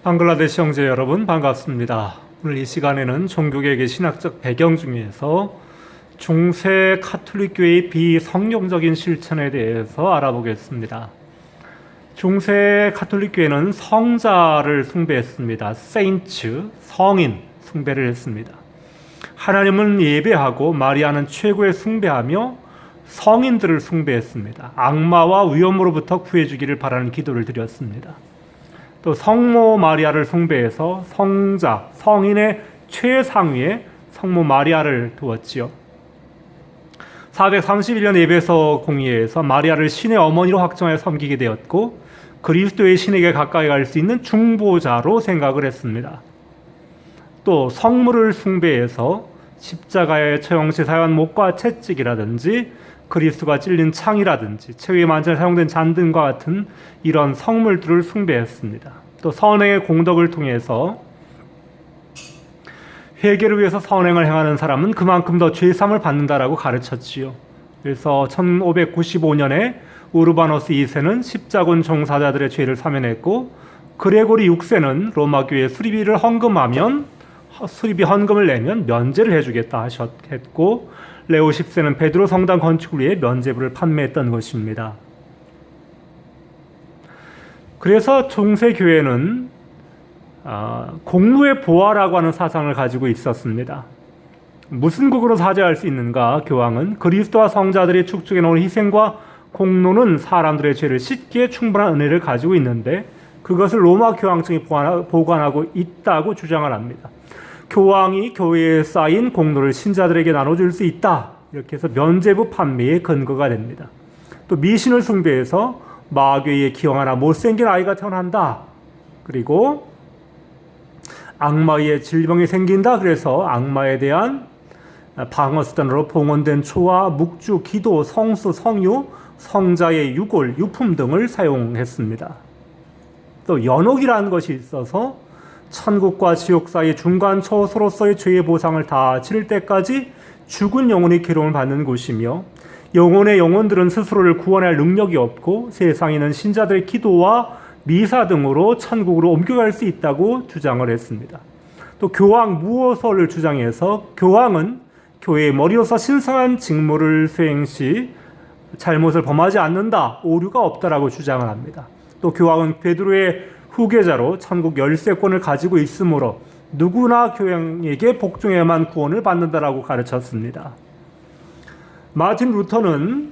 방글라데시 형제 여러분 반갑습니다. 오늘 이 시간에는 종교개혁의 신학적 배경 중에서 중세 카톨릭 교회의 비성경적인 실천에 대해서 알아보겠습니다. 중세 카톨릭 교회는 성자를 숭배했습니다. 세인츠, 성인 숭배를 했습니다. 하나님은 예배하고 마리아는 최고의 숭배하며 성인들을 숭배했습니다. 악마와 위험으로부터 구해주기를 바라는 기도를 드렸습니다. 또 성모 마리아를 숭배해서 성자, 성인의 최상위에 성모 마리아를 두었지요. 431년 에베소 공의회에서 마리아를 신의 어머니로 확정하여 섬기게 되었고 그리스도의 신에게 가까이 갈 수 있는 중보자로 생각을 했습니다. 또 성물을 숭배해서 십자가에 처형시 사용한 목과 채찍이라든지 그리스도가 찔린 창이라든지 최후의 만찬에 사용된 잔등과 같은 이런 성물들을 숭배했습니다. 또 선행의 공덕을 통해서 회개를 위해서 선행을 행하는 사람은 그만큼 더 죄삼을 받는다라고 가르쳤지요. 그래서 1595년에 우르바노스 2세는 십자군 종사자들의 죄를 사면했고 그레고리 6세는 로마 교회 수리비 헌금을 내면 면제를 해주겠다 했고 레오 10세는 베드로 성당 건축을 위해 면제부를 판매했던 것입니다. 그래서 중세 교회는 공로의 보화라고 하는 사상을 가지고 있었습니다. 무슨 극으로 사죄할 수 있는가? 교황은 그리스도와 성자들이 축적해 놓은 희생과 공로는 사람들의 죄를 씻기에 충분한 은혜를 가지고 있는데 그것을 로마 교황청이 보관하고 있다고 주장을 합니다. 교황이 교회에 쌓인 공로를 신자들에게 나눠줄 수 있다. 이렇게 해서 면제부 판매의 근거가 됩니다. 또 미신을 숭배해서 마귀에 기형하나 못생긴 아이가 태어난다. 그리고 악마의 질병이 생긴다. 그래서 악마에 대한 방어수단으로 봉헌된 초와 묵주, 기도, 성수, 성유, 성자의 유골, 유품 등을 사용했습니다. 또 연옥이라는 것이 있어서 천국과 지옥 사이 중간 처소로서의 죄의 보상을 다 치를 때까지 죽은 영혼이 괴로움을 받는 곳이며 영혼의 영혼들은 스스로를 구원할 능력이 없고 세상에는 신자들의 기도와 미사 등으로 천국으로 옮겨갈 수 있다고 주장을 했습니다. 또 교황 무호설을 주장해서 교황은 교회의 머리로서 신성한 직무를 수행 시 잘못을 범하지 않는다, 오류가 없다라고 주장을 합니다. 또 교황은 베드로의 후계자로 천국 열쇠권을 가지고 있으므로 누구나 교황에게 복종해야만 구원을 받는다라고 가르쳤습니다. 마틴 루터는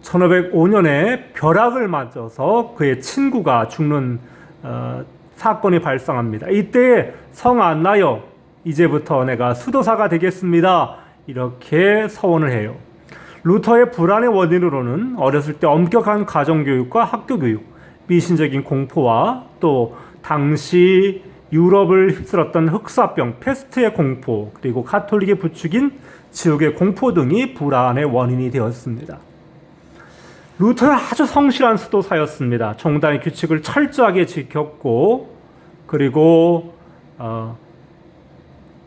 1505년에 벼락을 맞아서 그의 친구가 죽는 사건이 발생합니다. 이때 성 안나여 이제부터 내가 수도사가 되겠습니다. 이렇게 서원을 해요. 루터의 불안의 원인으로는 어렸을 때 엄격한 가정교육과 학교교육, 미신적인 공포와 또 당시 유럽을 휩쓸었던 흑사병, 페스트의 공포, 그리고 가톨릭의 부추긴 지옥의 공포 등이 불안의 원인이 되었습니다. 루터는 아주 성실한 수도사였습니다. 종단의 규칙을 철저하게 지켰고 그리고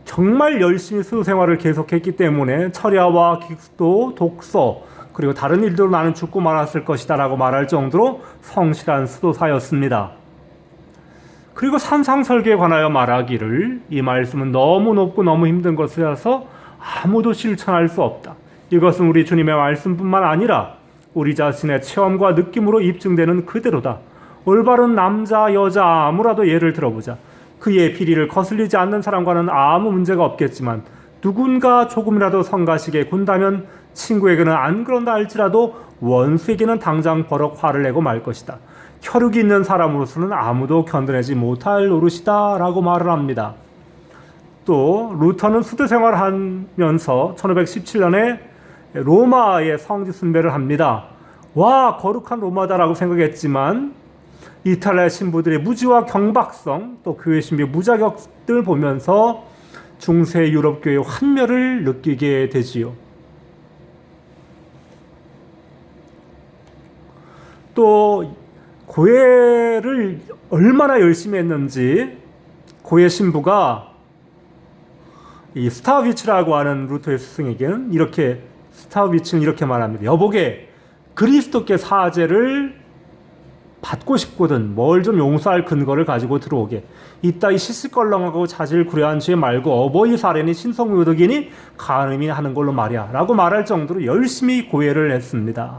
정말 열심히 수도 생활을 계속했기 때문에 철야와 기도, 독서 그리고 다른 일들로 나는 죽고 말았을 것이다 라고 말할 정도로 성실한 수도사였습니다. 그리고 산상설계에 관하여 말하기를 이 말씀은 너무 높고 너무 힘든 것이라서 아무도 실천할 수 없다. 이것은 우리 주님의 말씀뿐만 아니라 우리 자신의 체험과 느낌으로 입증되는 그대로다. 올바른 남자, 여자 아무라도 예를 들어보자. 그의 비리를 거슬리지 않는 사람과는 아무 문제가 없겠지만 누군가 조금이라도 성가시게 군다면 친구에게는 안 그런다 할지라도 원수에게는 당장 버럭 화를 내고 말 것이다. 혈육이 있는 사람으로서는 아무도 견뎌내지 못할 노릇이다 라고 말을 합니다. 또 루터는 수도 생활하면서 1517년에 로마의 성지 숭배를 합니다. 와, 거룩한 로마다라고 생각했지만 이탈리아 신부들의 무지와 경박성, 또 교회 신부의 무자격을 보면서 중세 유럽 교회의 환멸을 느끼게 되지요. 또 고해를 얼마나 열심히 했는지 고해 신부가 이 스타비치라고 하는 루터의 스승에게는 스타비치는 이렇게 말합니다. 여보게 그리스도께 사죄를 받고 싶거든 뭘 좀 용서할 근거를 가지고 들어오게. 이따위 시시껄렁하고 자질구레한 죄 말고 어버이 살인이 신성모독이니 간음이 하는 걸로 말이야 라고 말할 정도로 열심히 고해를 했습니다.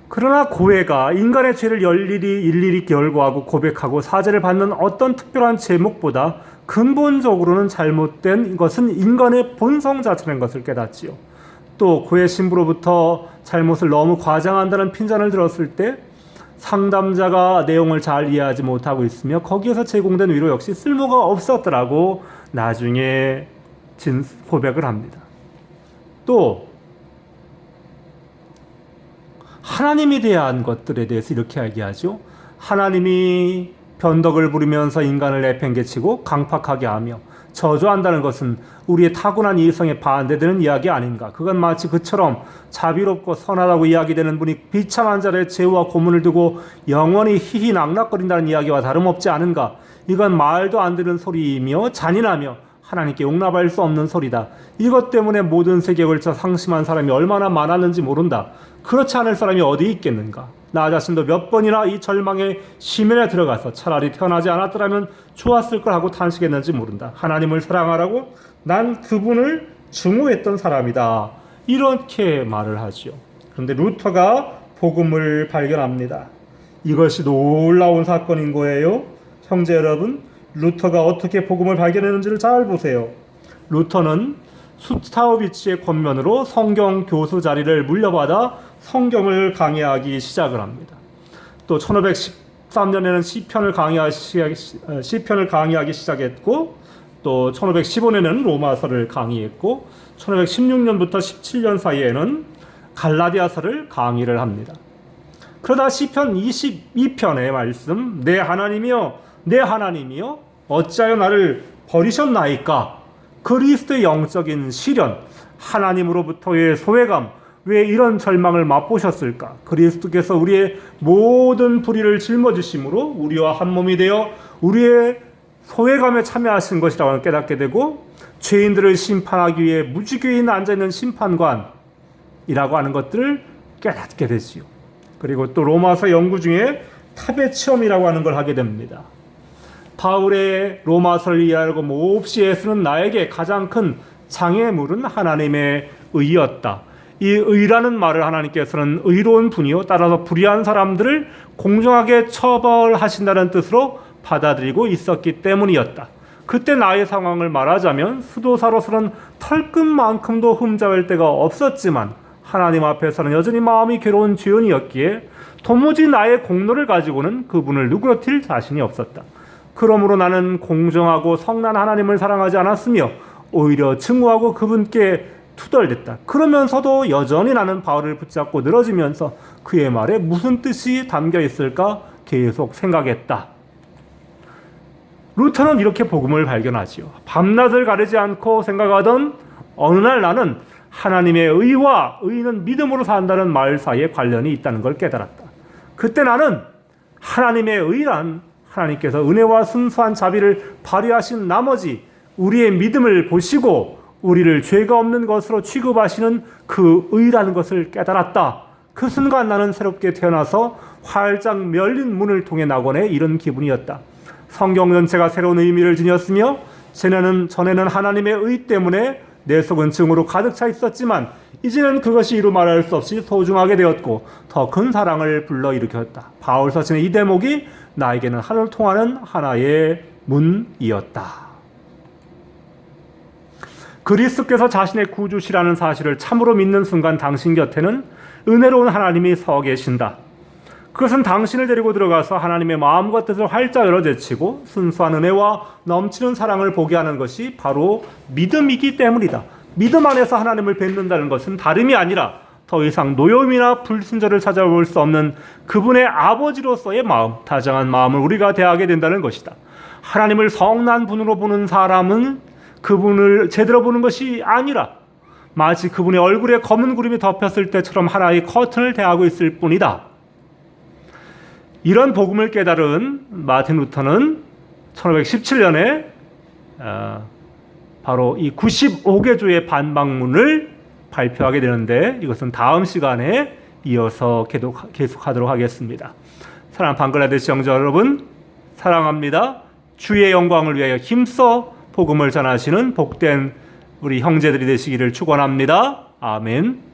그러나 고해가 인간의 죄를 일일이 결고하고 고백하고 사죄를 받는 어떤 특별한 제목보다 근본적으로는 잘못된 것은 인간의 본성 자체라는 것을 깨닫지요. 또 고해 신부로부터 잘못을 너무 과장한다는 핀잔을 들었을 때 상담자가 내용을 잘 이해하지 못하고 있으며 거기에서 제공된 위로 역시 쓸모가 없었더라고 나중에 고백을 합니다. 또 하나님에 대한 것들에 대해서 이렇게 얘기하죠. 하나님이 변덕을 부리면서 인간을 내팽개치고 강팍하게 하며 저주한다는 것은 우리의 타고난 이성에 반대되는 이야기 아닌가. 그건 마치 그처럼 자비롭고 선하다고 이야기되는 분이 비참한 자의 죄와 고문을 두고 영원히 희희낙낙거린다는 이야기와 다름없지 않은가. 이건 말도 안 되는 소리이며 잔인하며 하나님께 용납할 수 없는 소리다. 이것 때문에 모든 세계에 걸쳐 상심한 사람이 얼마나 많았는지 모른다. 그렇지 않을 사람이 어디 있겠는가. 나 자신도 몇 번이나 이 절망의 심연에 들어가서 차라리 태어나지 않았더라면 좋았을 걸 하고 탄식했는지 모른다. 하나님을 사랑하라고 난 그분을 증오했던 사람이다. 이렇게 말을 하죠. 그런데 루터가 복음을 발견합니다. 이것이 놀라운 사건인 거예요. 형제 여러분, 루터가 어떻게 복음을 발견했는지를 잘 보세요. 루터는 수타우비치의 권면으로 성경 교수 자리를 물려받아 성경을 강의하기 시작을 합니다. 또 1513년에는 시편을 강의하기 시작했고 또 1515년에는 로마서를 강의했고 1516년부터 17년 사이에는 갈라디아서를 강의를 합니다. 그러다 시편 22편의 말씀 내 하나님이여 내 하나님이여 어찌하여 나를 버리셨나이까. 그리스도의 영적인 시련, 하나님으로부터의 소외감, 왜 이런 절망을 맛보셨을까? 그리스도께서 우리의 모든 불의를 짊어지심으로 우리와 한 몸이 되어 우리의 소외감에 참여하신 것이라고 깨닫게 되고 죄인들을 심판하기 위해 무지개에 앉아있는 심판관이라고 하는 것들을 깨닫게 되지요. 그리고 또 로마서 연구 중에 탑의 체험이라고 하는 걸 하게 됩니다. 바울의 로마서를 이해하고 몹시 애쓰는 나에게 가장 큰 장애물은 하나님의 의였다. 이 의라는 말을 하나님께서는 의로운 분이요 따라서 불의한 사람들을 공정하게 처벌하신다는 뜻으로 받아들이고 있었기 때문이었다. 그때 나의 상황을 말하자면 수도사로서는 털끝만큼도 흠잡을 데가 없었지만 하나님 앞에서는 여전히 마음이 괴로운 죄인이었기에 도무지 나의 공로를 가지고는 그분을 누그러뜨릴 자신이 없었다. 그러므로 나는 공정하고 성난 하나님을 사랑하지 않았으며 오히려 증오하고 그분께 투덜댔다. 그러면서도 여전히 나는 바울을 붙잡고 늘어지면서 그의 말에 무슨 뜻이 담겨 있을까 계속 생각했다. 루터는 이렇게 복음을 발견하지요. 밤낮을 가리지 않고 생각하던 어느 날 나는 하나님의 의와 의는 믿음으로 산다는 말 사이에 관련이 있다는 걸 깨달았다. 그때 나는 하나님의 의란 하나님께서 은혜와 순수한 자비를 발휘하신 나머지 우리의 믿음을 보시고 우리를 죄가 없는 것으로 취급하시는 그 의라는 것을 깨달았다. 그 순간 나는 새롭게 태어나서 활짝 열린 문을 통해 낙원에 이른 기분이었다. 성경 전체가 새로운 의미를 지녔으며 전에는 하나님의 의 때문에 내 속은 증오로 가득 차 있었지만 이제는 그것이 이루 말할 수 없이 소중하게 되었고 더 큰 사랑을 불러일으켰다. 바울 서신의 이 대목이 나에게는 하늘을 통하는 하나의 문이었다. 그리스도께서 자신의 구주시라는 사실을 참으로 믿는 순간 당신 곁에는 은혜로운 하나님이 서 계신다. 그것은 당신을 데리고 들어가서 하나님의 마음과 뜻을 활짝 열어제치고 순수한 은혜와 넘치는 사랑을 보게 하는 것이 바로 믿음이기 때문이다. 믿음 안에서 하나님을 뵙는다는 것은 다름이 아니라 더 이상 노여움이나 불순절을 찾아볼 수 없는 그분의 아버지로서의 마음, 다정한 마음을 우리가 대하게 된다는 것이다. 하나님을 성난 분으로 보는 사람은 그분을 제대로 보는 것이 아니라 마치 그분의 얼굴에 검은 구름이 덮였을 때처럼 하나의 커튼을 대하고 있을 뿐이다. 이런 복음을 깨달은 마틴 루터는 1517년에 바로 이 95개조의 반박문을 발표하게 되는데 이것은 다음 시간에 이어서 계속하도록 하겠습니다. 사랑하는 방글라데시 영자 여러분, 사랑합니다. 주의 영광을 위하여 힘써 복음을 전하시는 복된 우리 형제들이 되시기를 축원합니다. 아멘.